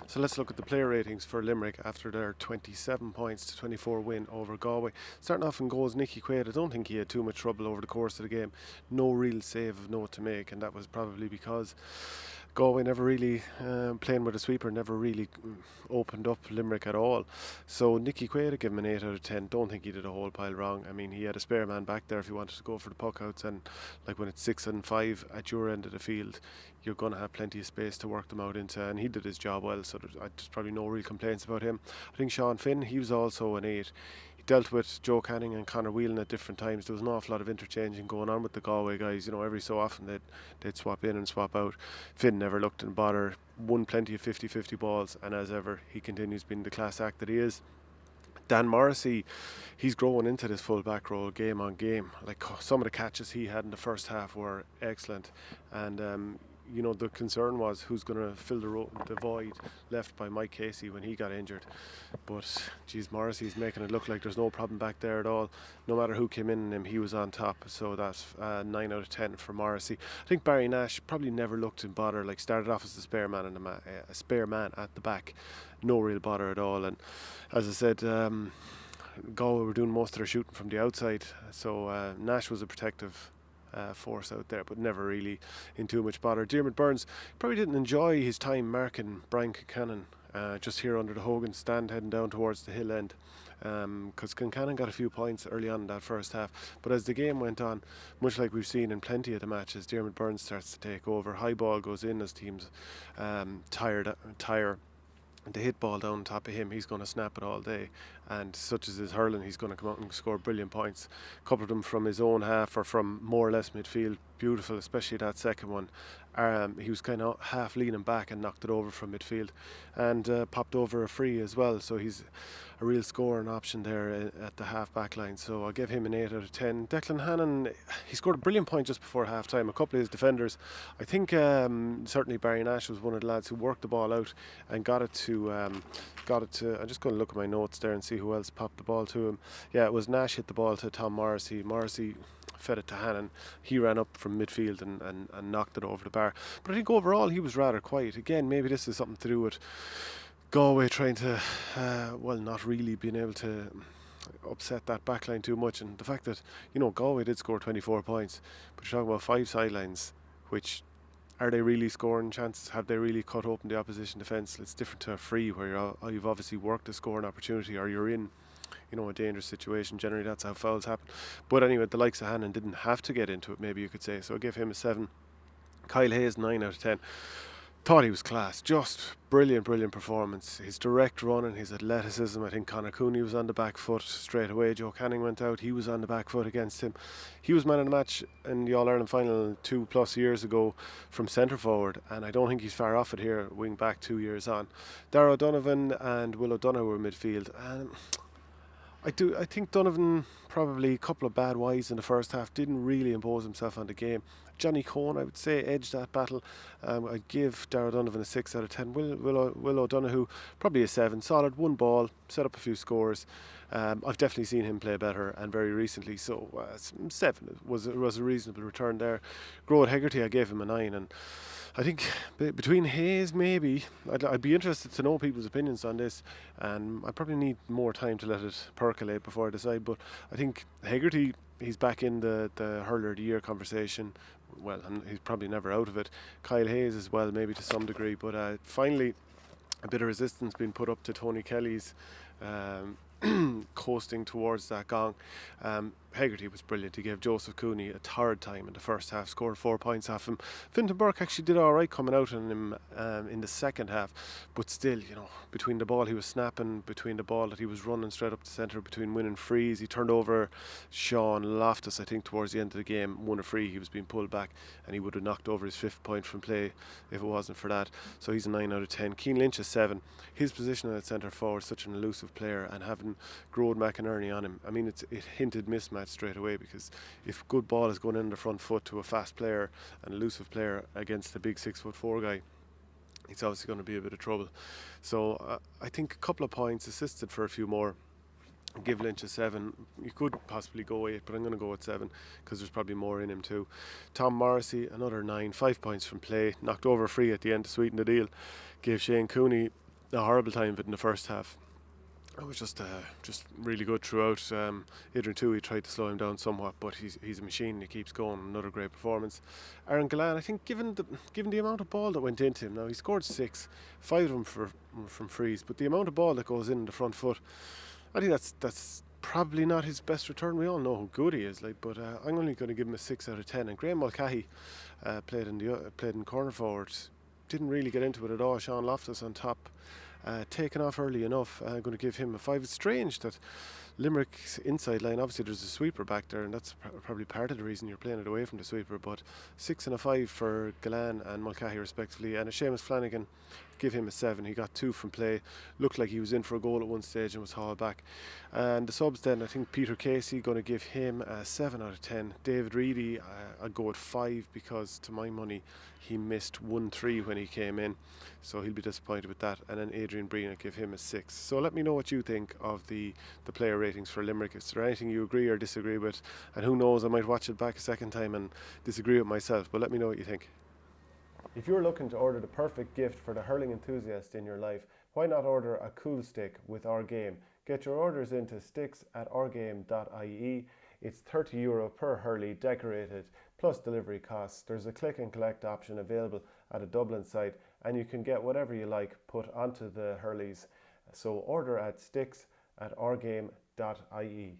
So let's look at the player ratings for Limerick after their 27 points to 24 win over Galway. Starting off in goals, Nicky Quaid. I don't think he had too much trouble over the course of the game. No real save of note to make, and that was probably because Galway never really, playing with a sweeper, never really opened up Limerick at all. So Nicky Quaid, I give him an 8 out of 10. Don't think he did a whole pile wrong. I mean, he had a spare man back there if he wanted to go for the puck outs, and like when it's 6 and 5 at your end of the field, you're going to have plenty of space to work them out into, and he did his job well, so there's probably no real complaints about him. I think Sean Finn, he was also an 8. He dealt with Joe Canning and Conor Whelan at different times. There was an awful lot of interchanging going on with the Galway guys. Every so often they'd swap in and swap out. Finn never looked and bother, won plenty of 50-50 balls, and as ever, he continues being the class act that he is. Dan Morrissey, he's growing into this full back role game on game. Like some of the catches he had in the first half were excellent, and the concern was who's going to fill the void left by Mike Casey when he got injured. But geez, Morrissey's making it look like there's no problem back there at all. No matter who came in him, he was on top. So that's 9 out of 10 for Morrissey. I think Barry Nash probably never looked in bother. Like started off as a spare man at the back, no real bother at all. And as I said, Galway were doing most of their shooting from the outside. So Nash was a protective force out there, but never really in too much bother. Diarmaid Byrnes probably didn't enjoy his time marking Brian Concannon just here under the Hogan stand heading down towards the hill end, because Concannon got a few points early on in that first half, but as the game went on, much like we've seen in plenty of the matches, Diarmaid Byrnes starts to take over. High ball goes in as teams tire. The hit ball down top of him, he's going to snap it all day, and such as his hurling, he's going to come out and score brilliant points. A couple of them from his own half or from more or less midfield, beautiful, especially that second one. He was kind of half leaning back and knocked it over from midfield, and popped over a free as well, so he's a real scoring option there at the half back line. So I'll give him an 8 out of 10. Declan Hannon, he scored a brilliant point just before half time. A couple of his defenders, I think certainly Barry Nash was one of the lads who worked the ball out and got it to I'm just going to look at my notes there and see who else popped the ball to him. Yeah, it was Nash hit the ball to Tom Morrissey. Morrissey fed it to Hannon. He ran up from midfield and knocked it over the bar. But I think overall he was rather quiet. Again, maybe this is something to do with Galway trying to, not really being able to upset that backline too much. And the fact that, Galway did score 24 points, but you're talking about 5 sidelines, which, are they really scoring chances? Have they really cut open the opposition defence? It's different to a free where you've obviously worked a scoring opportunity, or you're in a dangerous situation. Generally that's how fouls happen. But anyway, the likes of Hannon didn't have to get into it, maybe you could say. So I'll give him a 7. Kyle Hayes, 9 out of 10. Thought he was class. Just brilliant performance. His direct run and his athleticism. I think Conor Cooney was on the back foot straight away. Joe Canning went out. He was on the back foot against him. He was man of the match in the All-Ireland final 2+ years ago from centre forward, and I don't think he's far off it here, wing back 2 years on. Darragh O'Donovan and Will O'Donoghue were midfield. I think Donovan, probably a couple of bad wides in the first half, didn't really impose himself on the game. Johnny Cohen, I would say, edged that battle. I'd give Darragh Donovan a 6 out of 10. Will O'Donoghue, probably a 7. Solid, one ball, set up a few scores. I've definitely seen him play better, and very recently, so 7 was a reasonable return there. Groat Hegarty, I gave him a 9, and I think between Hayes, maybe, I'd be interested to know people's opinions on this, and I probably need more time to let it percolate before I decide, but I think Hegarty, he's back in the hurler of the year conversation. Well, and he's probably never out of it. Kyle Hayes as well, maybe to some degree, but finally a bit of resistance being put up to Tony Kelly's coasting towards that gong. Hegarty was brilliant. He gave Joseph Cooney a third time in the first half, scored 4 points off him. Fintan Burke actually did alright coming out on him in the second half, but still, between the ball he was snapping, between the ball that he was running straight up the centre, between winning frees, he turned over Sean Loftus, I think, towards the end of the game, won a free, he was being pulled back, and he would have knocked over his 5th point from play if it wasn't for that. So he's a 9 out of 10. Keane Lynch is 7. His position at centre forward, such an elusive player, and having Grode McInerney on him, I mean, it hinted mismatch straight away, because if good ball is going in the front foot to a fast player, an elusive player against a big 6'4" guy, it's obviously going to be a bit of trouble. So I think a couple of points, assisted for a few more. Give Lynch a 7. You could possibly go 8, but I'm going to go with 7 because there's probably more in him too. Tom Morrissey, another 9. 5 points from play, knocked over free at the end to sweeten the deal. Gave Shane Cooney a horrible time of it in the first half. It was just really good throughout. Adrian Toohey tried to slow him down somewhat, but he's a machine. He keeps going. Another great performance. Aaron Gillan, I think, given the amount of ball that went into him, now he scored 6, 5 of them from frees, but the amount of ball that goes in the front foot, I think that's probably not his best return. We all know how good he is, but I'm only going to give him a 6 out of 10. And Graham Mulcahy played in corner forward, didn't really get into it at all. Sean Loftus on top. Taken off early enough. I'm going to give him a 5. It's strange that Limerick's inside line, obviously there's a sweeper back there, and that's probably part of the reason you're playing it away from the sweeper, but 6 and a 5 for Gillan and Mulcahy respectively. And a Seamus Flanagan, give him a 7. He got 2 from play, looked like he was in for a goal at one stage and was hauled back. And the subs then, I think Peter Casey, going to give him a 7 out of 10. David Reedy, I'd go at 5 because to my money he missed 1-3 when he came in, so he'll be disappointed with that. And then Adrian Breen, I'd give him a 6. So let me know what you think of the player ratings for Limerick. Is there anything you agree or disagree with? And who knows, I might watch it back a second time and disagree with myself, but let me know what you think. If you're looking to order the perfect gift for the hurling enthusiast in your life, why not order a cool stick with our game? Get your orders into sticks@ourgame.ie. It's €30 per hurley decorated plus delivery costs. There's a click and collect option available at a Dublin site, and you can get whatever you like put onto the hurleys. So order at sticks@ourgame.ie.